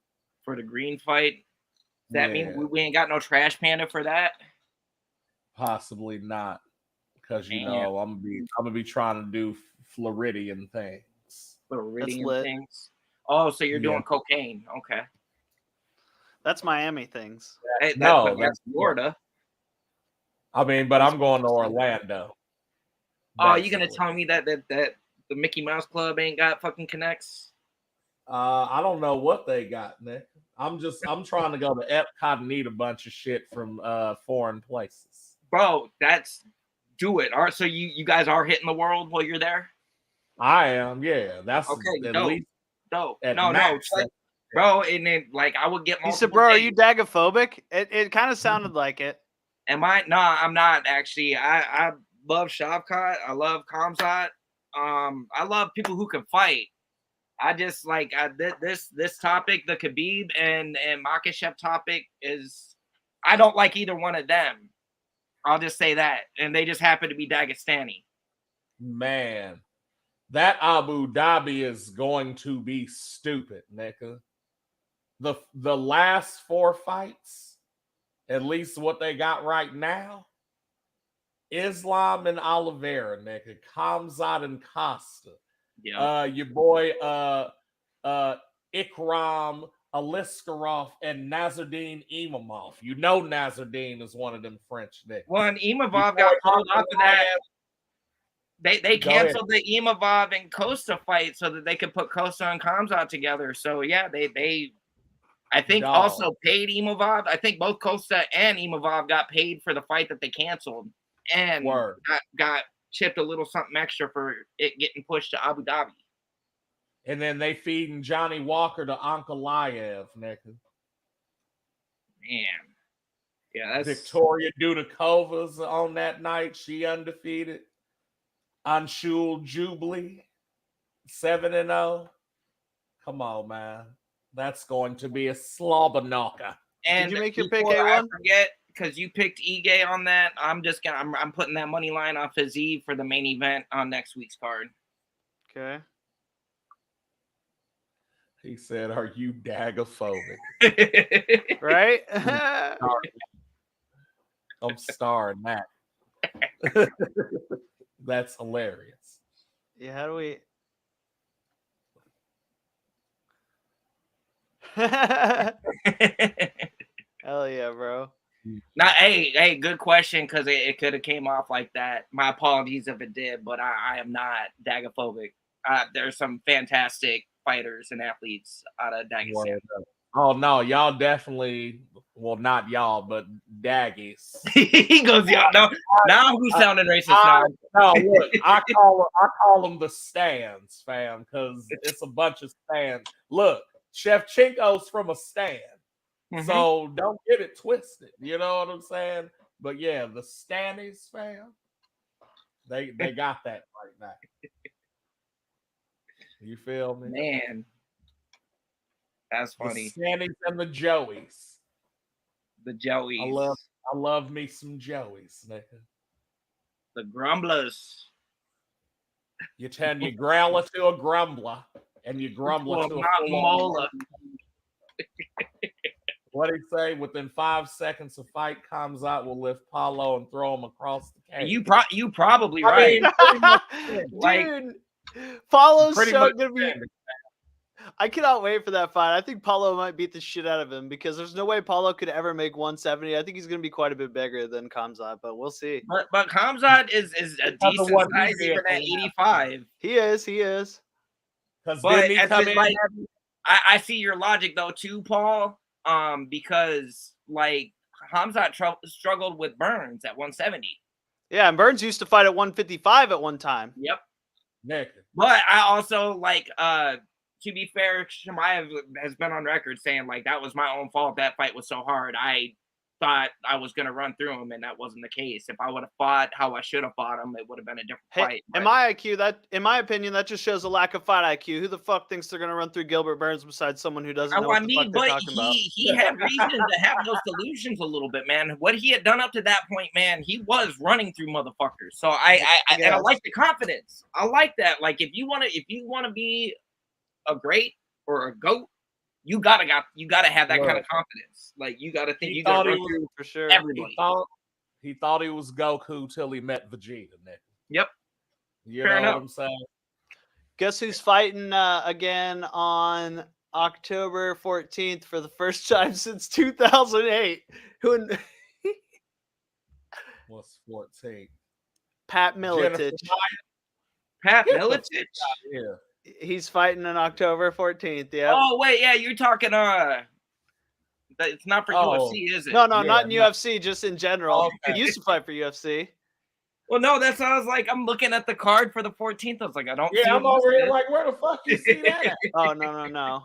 S3: For the green fight? Does that mean we ain't got no trash panda for that?
S4: Possibly not. Because, you know, I'm gonna be trying to do Floridian things.
S3: Floridian things? Oh, so you're doing cocaine. Okay.
S5: That's Miami things.
S3: That's Florida.
S4: I mean, but I'm going to Orlando.
S3: Oh, you gonna tell me that the Mickey Mouse Club ain't got fucking connects?
S4: I don't know what they got, Nick. I'm trying to go to Epcot and eat a bunch of shit from foreign places.
S3: Bro, do it. All right, so you guys are hitting the world while you're there?
S4: I am, yeah. That's
S3: okay.
S4: At least
S3: no. Like, bro, and then like I would get.
S5: He said, "Bro, are you dagophobic?" It kind of sounded like it.
S3: Am I? No, I'm not actually. I love Shavkat. I love Khamzat. I love people who can fight. I just like this topic, the Khabib and Makhachev topic is. I don't like either one of them. I'll just say that, and they just happen to be Dagestani.
S4: Man, that Abu Dhabi is going to be stupid, Nika. The last 4 fights, at least what they got right now, Islam and Oliveira, Nika, Khamzat and Costa, your boy Ikram Aliskarov and Nazardine Imamov. You know Nazardine is one of them French niggas.
S3: Well, and Imamov got pulled off of that. They canceled the Imamov and Costa fight so that they could put Costa and Khamzat together. So yeah, they I think also paid Imamov. I think both Costa and Imamov got paid for the fight that they canceled, and got chipped a little something extra for it getting pushed to Abu Dhabi.
S4: And then they feeding Johnny Walker to Ankalaev, nigga.
S3: Man. Yeah, that's
S4: Victoria Dudakova's on that night. She undefeated. Anshul Jubilee, 7-0. Come on, man. That's going to be a slobber knocker.
S3: And
S5: did you make your pick,
S3: before I
S5: A1?
S3: forget, because you picked Ige on that, I'm putting that money line on Fizeiv for the main event on next week's card.
S5: Okay.
S4: He said, "Are you dagophobic?"
S5: Right?
S4: I'm starring that. That's hilarious.
S5: Yeah, how do we? Hell yeah, bro.
S3: Now, hey, good question, because it could have came off like that. My apologies if it did, but I am not dagophobic. There's some fantastic fighters and athletes out of Dagestan.
S4: Oh no, y'all definitely. Well, not y'all, but Daggies.
S3: He goes, y'all. No, now who's sounding racist now?
S4: No, look, I call them the stands, fam, because it's a bunch of stands. Look, Shevchenko's from a stand. So don't get it twisted. You know what I'm saying? But yeah, the Stannies, fam, they got that right now. You feel me?
S3: Man, that's funny.
S4: The Stannies and the Joeys.
S3: The Joeys.
S4: I love me some Joeys, nigga.
S3: The Grumblers.
S4: You turn your growler to a grumbler, and you grumbler to a
S3: Mola.
S4: What did he say? Within 5 seconds, a fight comes out, will lift Paulo and throw him across the cage.
S3: You probably right.
S5: Dude, Paulo's
S4: Pretty
S5: so
S4: much
S5: gonna be. I cannot wait for that fight. I think Paulo might beat the shit out of him because there's no way Paulo could ever make 170. I think he's gonna be quite a bit bigger than Khamzat, but we'll see.
S3: But Khamzat is a decent size even at 85.
S5: He is.
S3: But I see your logic though too, Paul. Because like Khamzat struggled with Burns at 170.
S5: Yeah, and Burns used to fight at 155 at one time.
S3: Yep.
S4: Nick.
S3: But I also like to be fair, Chimaev has been on record saying like that was my own fault. That fight was so hard. I thought I was gonna run through him, and that wasn't the case. If I would have fought how I should have fought him, it would have been a different fight.
S5: In my opinion, that just shows a lack of fight IQ. Who the fuck thinks they're gonna run through Gilbert Burns besides someone who doesn't know what the fuck they're talking about?
S3: He had reason to have those delusions a little bit, man. What he had done up to that point, man, he was running through motherfuckers. So I like the confidence. I like that. Like if you wanna be a great or a GOAT, you gotta have that kind of confidence. Like you gotta think you gotta run through
S5: for sure
S3: everybody.
S4: He thought he was Goku till he met Vegeta, Nick.
S3: Yep.
S4: You know what I'm saying?
S5: Guess who's fighting again on October 14th for the first time since 2008?
S4: What's 14?
S5: Pat Miletich.
S3: Pat Miletich?
S4: Yeah.
S5: He's fighting on October 14th. Yeah.
S3: Oh wait, yeah, you're talking. It's not for UFC, is it?
S5: No, not in UFC, just in general.
S4: Okay.
S5: He used to fight for UFC.
S3: Well, no, that's how I was like. I'm looking at the card for the 14th. I was like, I don't.
S4: Yeah, I'm over here like, where the fuck you see that?
S5: Oh no.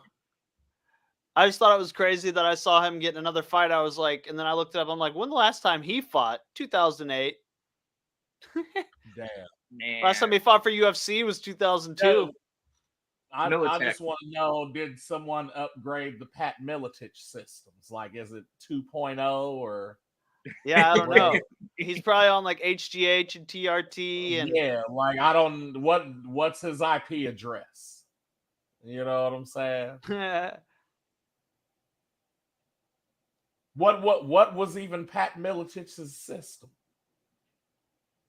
S5: I just thought it was crazy that I saw him get another fight. I was like, and then I looked it up. I'm like, when the last time he fought? 2008.
S4: Damn.
S3: Man.
S5: Last time he fought for UFC was 2002.
S4: I just want to know, did someone upgrade the Pat Miletich systems? Like, is it 2.0 or?
S5: Yeah, I don't know. He's probably on like HGH and TRT and
S4: yeah, like what's his IP address? You know what I'm saying? What was even Pat Miletich's system?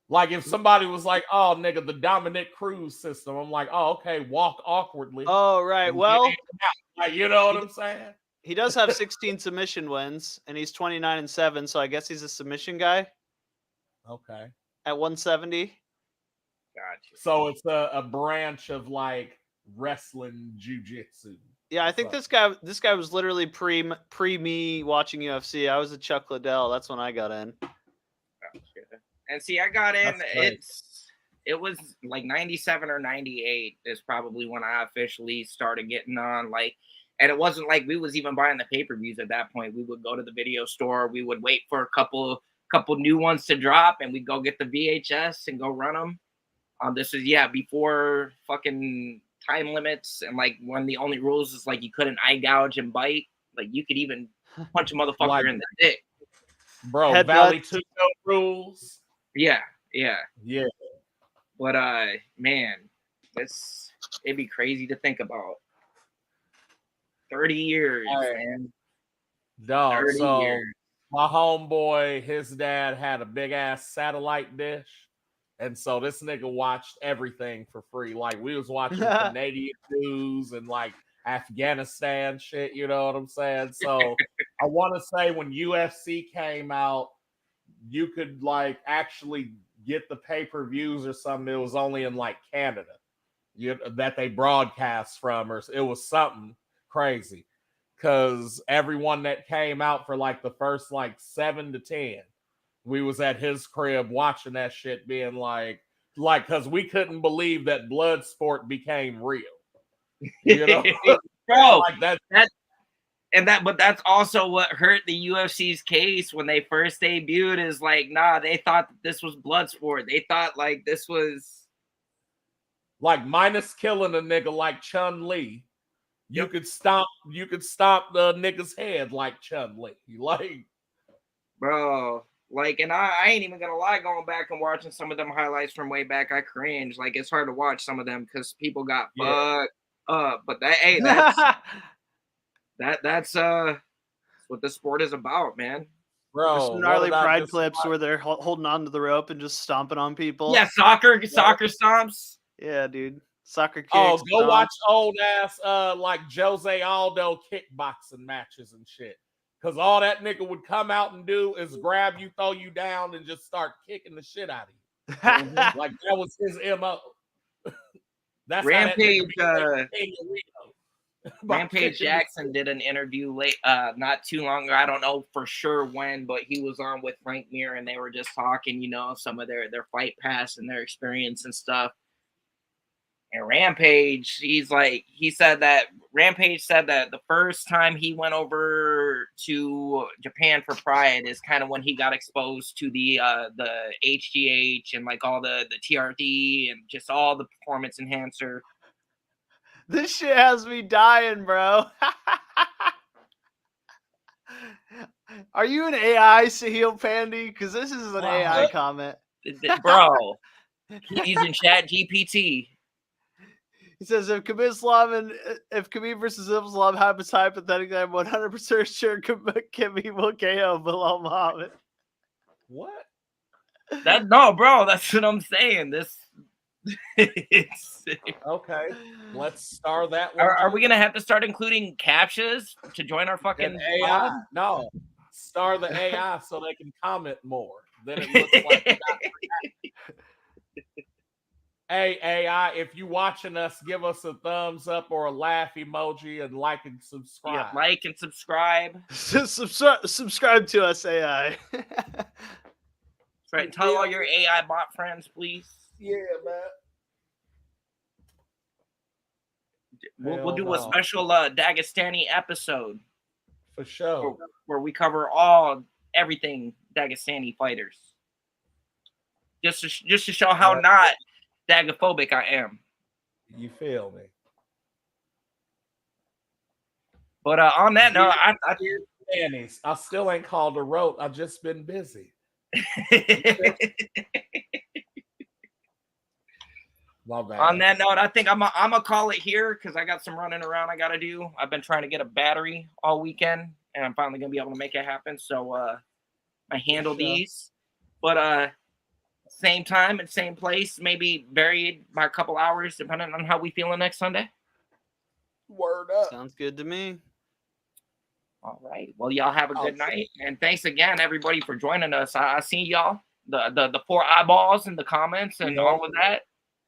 S4: Like if somebody was like, "Oh, nigga, the Dominic Cruz system," I'm like, "Oh, okay, walk awkwardly."
S5: Oh, right. Well,
S4: like, you know what I'm saying?
S5: He does have 16 submission wins, and he's 29-7. So I guess he's a submission guy.
S4: Okay.
S5: At 170.
S3: Gotcha.
S4: So it's a branch of like wrestling jiu-jitsu.
S5: Yeah, I think this guy was literally pre me watching UFC. I was a Chuck Liddell. That's when I got in.
S3: Gotcha. And see, I got in. it was like 97 or 98 is probably when I officially started getting on. Like, and it wasn't like we was even buying the pay-per-views at that point. We would go to the video store. We would wait for a couple new ones to drop, and we'd go get the VHS and go run them. This is before fucking time limits, and like when the only rules is like you couldn't eye gouge and bite. Like you could even punch a motherfucker
S4: Like,
S3: in the dick.
S4: Bro,
S5: Headbutt.
S4: Valley 2 rules.
S3: Yeah.
S4: Yeah.
S3: But man, it'd be crazy to think about. 30 years, man.
S4: Dog,
S3: 30
S4: so
S3: years.
S4: my homeboy, his dad had a big ass satellite dish. And so this nigga watched everything for free. Like we was watching Canadian news and like Afghanistan shit, you know what I'm saying? So I want to say when UFC came out, you could like actually get the pay-per-views or something. It was only in like Canada that they broadcast from, or it was something crazy. Because everyone that came out for like the first like 7 to 10, we was at his crib watching that shit, being like, because we couldn't believe that blood sport became real. You know,
S3: bro,
S4: like
S3: but that's also what hurt the UFC's case when they first debuted. Is like, nah, they thought that this was blood sport. They thought like this was
S4: like minus killing a nigga like Chun-Li. You could stomp the nigga's head like Chun-Li. Like,
S3: bro. Like, and I ain't even gonna lie, going back and watching some of them highlights from way back, I cringe. Like, it's hard to watch some of them because people got fucked up. But that's what the sport is about, man.
S4: Bro,
S5: there's some gnarly pride clips where they're holding on to the rope and just stomping on people.
S3: Yeah, soccer stomps.
S5: Yeah, dude. Soccer kicks.
S4: Oh, go watch old ass like Jose Aldo kickboxing matches and shit. Because all that nigga would come out and do is grab you, throw you down, and just start kicking the shit out of you. Like, that was his MO. That's
S3: Rampage. Rampage Jackson did an interview not too long ago. I don't know for sure when, but he was on with Frank Mir, and they were just talking, some of their fight past and their experience and stuff. And Rampage, he said that the first time he went over to Japan for Pride is kind of when he got exposed to the HGH and like all the TRT and just all the performance enhancer.
S5: This shit has me dying, bro. Are you an AI, Sahil Pandy? Because this is an AI comment.
S3: Bro, he's in Chat GPT.
S5: He says, if Khabib versus Islam happens hypothetically, I'm 100% sure Khabib will KO below Muhammad.
S4: What?
S3: No, bro, that's what I'm saying. It's
S4: okay. Let's star that one.
S3: Are we gonna have to start including captures to join our fucking
S4: AI? No, star the AI so they can comment more. Then it looks like. Hey, AI, if you watching us, give us a thumbs up or a laugh emoji and like and subscribe.
S3: Yeah, like and subscribe.
S5: Subscribe to us, AI.
S3: That's right. Tell all your AI bot friends, please.
S4: Yeah, man.
S3: We'll do a special Dagestani episode.
S4: For sure.
S3: Where we cover everything Dagestani fighters. Just to show how not Dagophobic I am.
S4: You feel me?
S3: But on that note,
S4: I still ain't called a rote. I've just been busy.
S3: On that note, I think I'm gonna call it here because I got some running around I gotta do. I've been trying to get a battery all weekend, and I'm finally gonna be able to make it happen. So I handle these, but same time and same place, maybe varied by a couple hours, depending on how we feeling next Sunday.
S4: Word up.
S5: Sounds good to me.
S3: All right. Well, y'all have a good night, and thanks again, everybody, for joining us. I see y'all, the 4 eyeballs in the comments and all of that.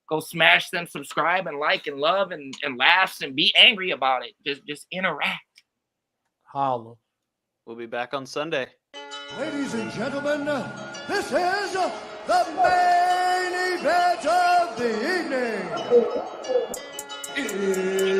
S3: Go smash them, subscribe, and like, and love, and laughs, and be angry about it. Just interact.
S4: Holla.
S5: We'll be back on Sunday.
S1: Ladies and gentlemen, this is the main event of the evening.